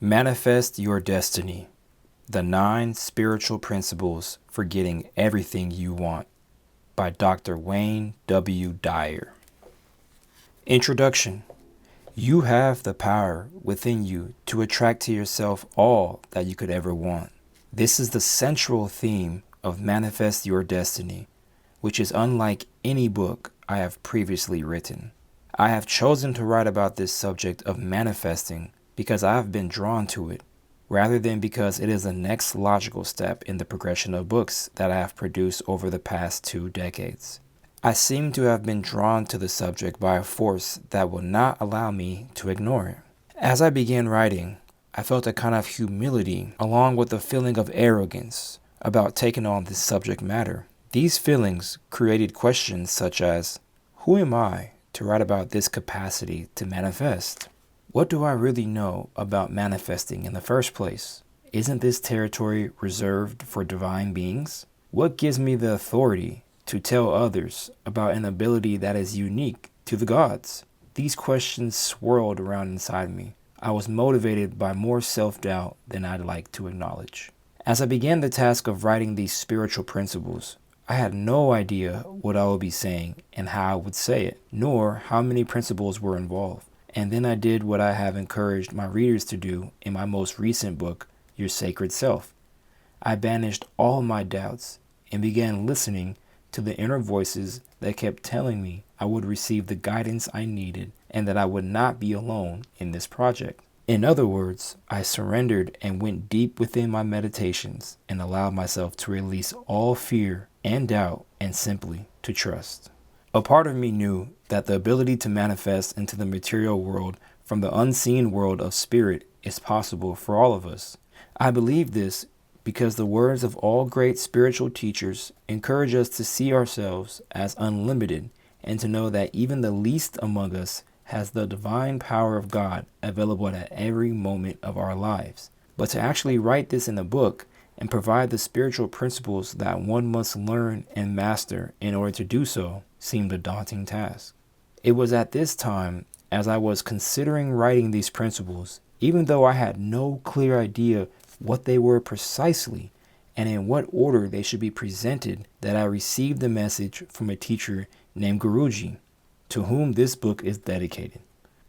Manifest Your Destiny: The 9 Spiritual Principles for Getting Everything You Want by Dr. Wayne W. Dyer. Introduction. You have the power within you to attract to yourself all that you could ever want. This is the central theme of Manifest Your Destiny, which is unlike any book I have previously written. I have chosen to write about this subject of manifesting because I have been drawn to it, rather than because it is the next logical step in the progression of books that I have produced over the past 2 decades. I seem to have been drawn to the subject by a force that will not allow me to ignore it. As I began writing, I felt a kind of humility along with a feeling of arrogance about taking on this subject matter. These feelings created questions such as, who am I to write about this capacity to manifest? What do I really know about manifesting in the first place? Isn't this territory reserved for divine beings? What gives me the authority to tell others about an ability that is unique to the gods? These questions swirled around inside me. I was motivated by more self-doubt than I'd like to acknowledge. As I began the task of writing these spiritual principles, I had no idea what I would be saying and how I would say it, nor how many principles were involved. And then I did what I have encouraged my readers to do in my most recent book, Your Sacred Self. I banished all my doubts and began listening to the inner voices that kept telling me I would receive the guidance I needed and that I would not be alone in this project. In other words, I surrendered and went deep within my meditations and allowed myself to release all fear and doubt and simply to trust. A part of me knew that the ability to manifest into the material world from the unseen world of spirit is possible for all of us. I believe this because the words of all great spiritual teachers encourage us to see ourselves as unlimited and to know that even the least among us has the divine power of God available at every moment of our lives. But to actually write this in a book and provide the spiritual principles that one must learn and master in order to do so seemed a daunting task. It was at this time, as I was considering writing these principles, even though I had no clear idea what they were precisely and in what order they should be presented, that I received the message from a teacher named Guruji, to whom this book is dedicated.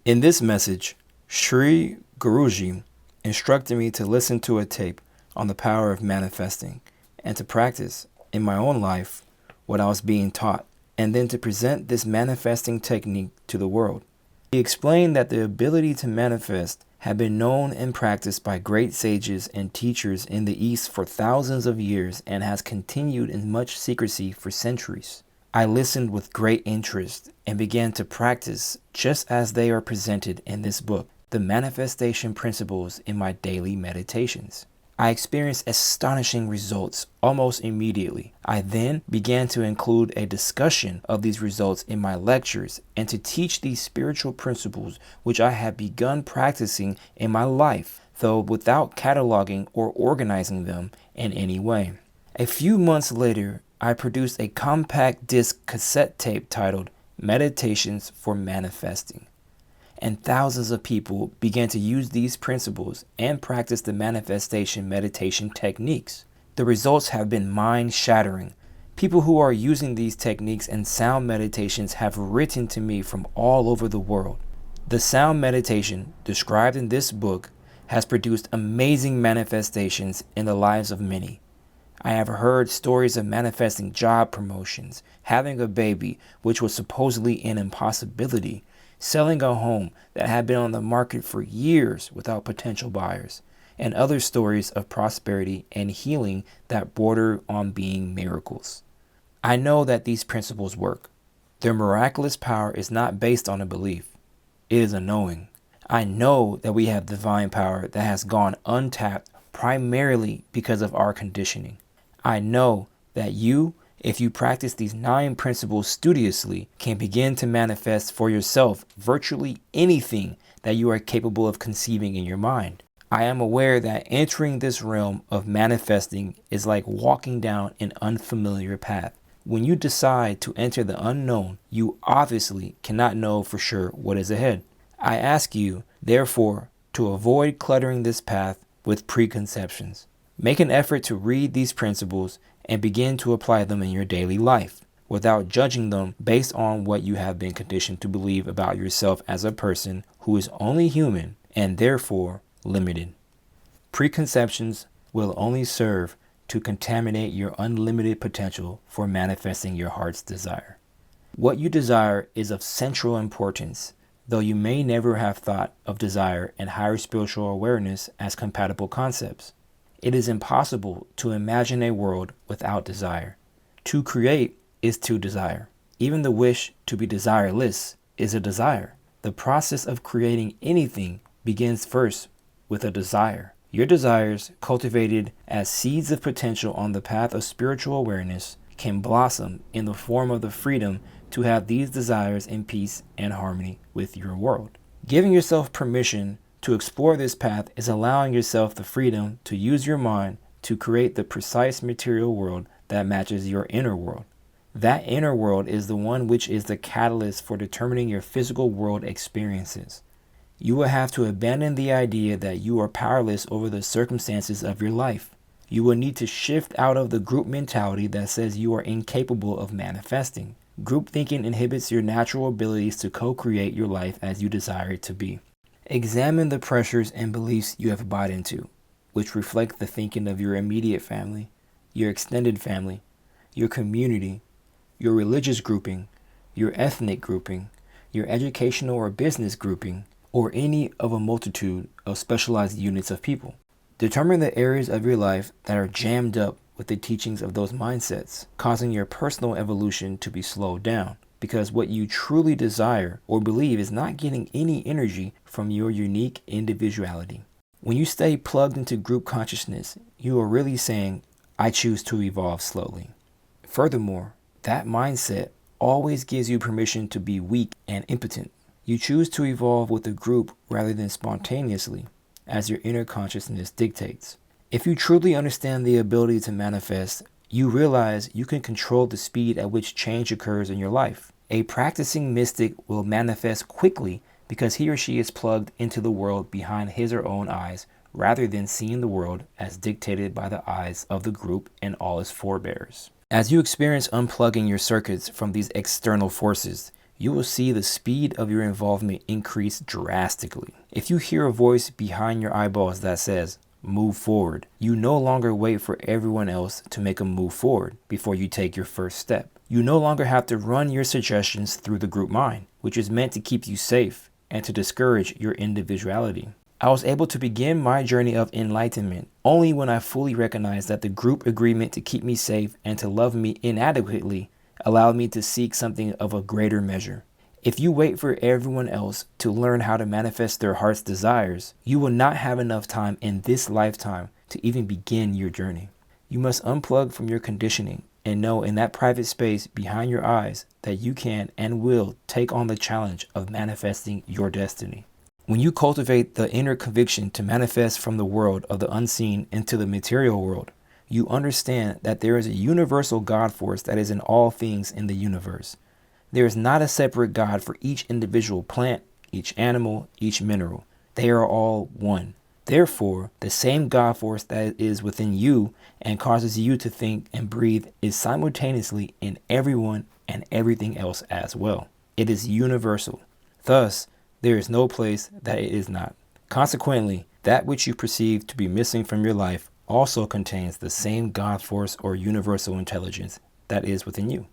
In this message, Sri Guruji instructed me to listen to a tape on the power of manifesting and to practice in my own life what I was being taught, and then to present this manifesting technique to the world. He explained that the ability to manifest had been known and practiced by great sages and teachers in the East for thousands of years and has continued in much secrecy for centuries. I listened with great interest and began to practice just as they are presented in this book, the manifestation principles, in my daily meditations. I experienced astonishing results almost immediately. I then began to include a discussion of these results in my lectures and to teach these spiritual principles which I had begun practicing in my life, though without cataloging or organizing them in any way. A few months later, I produced a compact disc cassette tape titled Meditations for Manifesting, and thousands of people began to use these principles and practice the manifestation meditation techniques. The results have been mind-shattering. People who are using these techniques and sound meditations have written to me from all over the world. The sound meditation described in this book has produced amazing manifestations in the lives of many. I have heard stories of manifesting job promotions, having a baby, which was supposedly an impossibility, selling a home that had been on the market for years without potential buyers, and other stories of prosperity and healing that border on being miracles. I know that these principles work. Their miraculous power is not based on a belief. It is a knowing. I know that we have divine power that has gone untapped primarily because of our conditioning. I know that you, if you practice these 9 principles studiously, can begin to manifest for yourself virtually anything that you are capable of conceiving in your mind. I am aware that entering this realm of manifesting is like walking down an unfamiliar path. When you decide to enter the unknown, you obviously cannot know for sure what is ahead. I ask you, therefore, to avoid cluttering this path with preconceptions. Make an effort to read these principles and begin to apply them in your daily life without judging them based on what you have been conditioned to believe about yourself as a person who is only human and therefore limited. Preconceptions will only serve to contaminate your unlimited potential for manifesting your heart's desire. What you desire is of central importance, though you may never have thought of desire and higher spiritual awareness as compatible concepts. It is impossible to imagine a world without desire. To create is to desire. Even the wish to be desireless is a desire. The process of creating anything begins first with a desire. Your desires, cultivated as seeds of potential on the path of spiritual awareness, can blossom in the form of the freedom to have these desires in peace and harmony with your world. Giving yourself permission to explore this path is allowing yourself the freedom to use your mind to create the precise material world that matches your inner world. That inner world is the one which is the catalyst for determining your physical world experiences. You will have to abandon the idea that you are powerless over the circumstances of your life. You will need to shift out of the group mentality that says you are incapable of manifesting. Group thinking inhibits your natural abilities to co-create your life as you desire it to be. Examine the pressures and beliefs you have bought into, which reflect the thinking of your immediate family, your extended family, your community, your religious grouping, your ethnic grouping, your educational or business grouping, or any of a multitude of specialized units of people. Determine the areas of your life that are jammed up with the teachings of those mindsets, causing your personal evolution to be slowed down, because what you truly desire or believe is not getting any energy from your unique individuality. When you stay plugged into group consciousness, you are really saying, I choose to evolve slowly. Furthermore, that mindset always gives you permission to be weak and impotent. You choose to evolve with a group rather than spontaneously, as your inner consciousness dictates. If you truly understand the ability to manifest, you realize you can control the speed at which change occurs in your life. A practicing mystic will manifest quickly because he or she is plugged into the world behind his or own eyes rather than seeing the world as dictated by the eyes of the group and all its forebears. As you experience unplugging your circuits from these external forces, you will see the speed of your involvement increase drastically. If you hear a voice behind your eyeballs that says, move forward, you no longer wait for everyone else to make a move forward before you take your first step. You no longer have to run your suggestions through the group mind, which is meant to keep you safe and to discourage your individuality. I was able to begin my journey of enlightenment only when I fully recognized that the group agreement to keep me safe and to love me inadequately allowed me to seek something of a greater measure. If you wait for everyone else to learn how to manifest their heart's desires, you will not have enough time in this lifetime to even begin your journey. You must unplug from your conditioning and know in that private space behind your eyes that you can and will take on the challenge of manifesting your destiny. When you cultivate the inner conviction to manifest from the world of the unseen into the material world, you understand that there is a universal God force that is in all things in the universe. There is not a separate God for each individual plant, each animal, each mineral. They are all one. Therefore, the same God force that is within you and causes you to think and breathe is simultaneously in everyone and everything else as well. It is universal. Thus, there is no place that it is not. Consequently, that which you perceive to be missing from your life also contains the same God force or universal intelligence that is within you.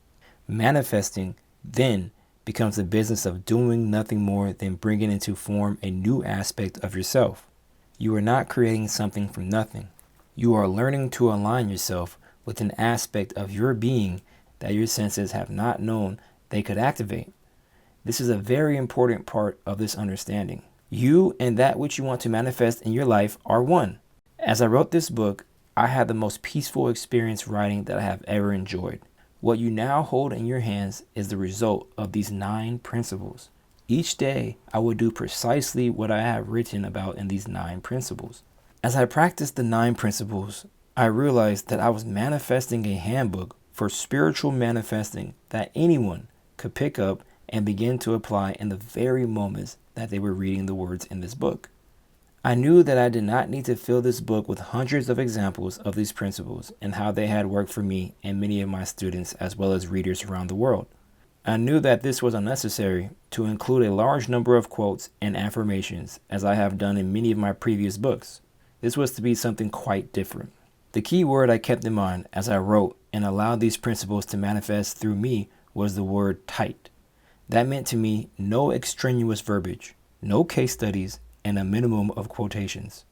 Manifesting, then, becomes the business of doing nothing more than bringing into form a new aspect of yourself. You are not creating something from nothing. You are learning to align yourself with an aspect of your being that your senses have not known they could activate. This is a very important part of this understanding. You and that which you want to manifest in your life are one. As I wrote this book, I had the most peaceful experience writing that I have ever enjoyed. What you now hold in your hands is the result of these 9 principles. Each day, I will do precisely what I have written about in these 9 principles. As I practiced the 9 principles, I realized that I was manifesting a handbook for spiritual manifesting that anyone could pick up and begin to apply in the very moments that they were reading the words in this book. I knew that I did not need to fill this book with hundreds of examples of these principles and how they had worked for me and many of my students as well as readers around the world. I knew that this was unnecessary to include a large number of quotes and affirmations as I have done in many of my previous books. This was to be something quite different. The key word I kept in mind as I wrote and allowed these principles to manifest through me was the word tight. That meant to me no extraneous verbiage, no case studies, and a minimum of quotations.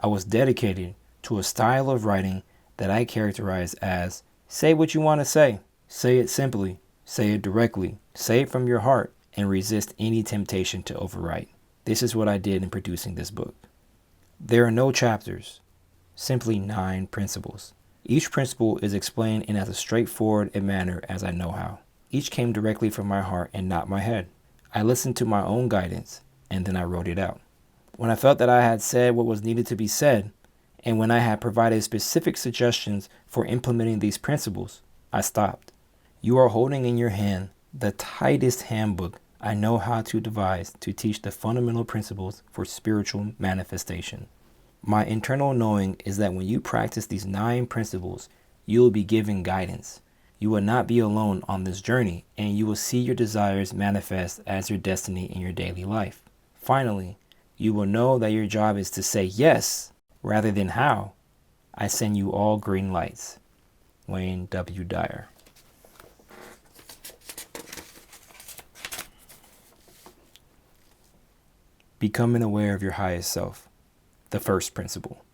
I was dedicated to a style of writing that I characterize as say what you want to say it simply, say it directly, say it from your heart, and resist any temptation to overwrite. This is what I did in producing this book. There are no chapters, simply 9 principles. Each principle is explained in as straightforward a manner as I know how. Each came directly from my heart and not my head. I listened to my own guidance, and then I wrote it out. When I felt that I had said what was needed to be said, and when I had provided specific suggestions for implementing these principles, I stopped. You are holding in your hand the tightest handbook I know how to devise to teach the fundamental principles for spiritual manifestation. My internal knowing is that when you practice these 9 principles, you will be given guidance. You will not be alone on this journey, and you will see your desires manifest as your destiny in your daily life. Finally, you will know that your job is to say yes rather than how. I send you all green lights. Wayne W. Dyer. Becoming aware of your highest self. The first principle.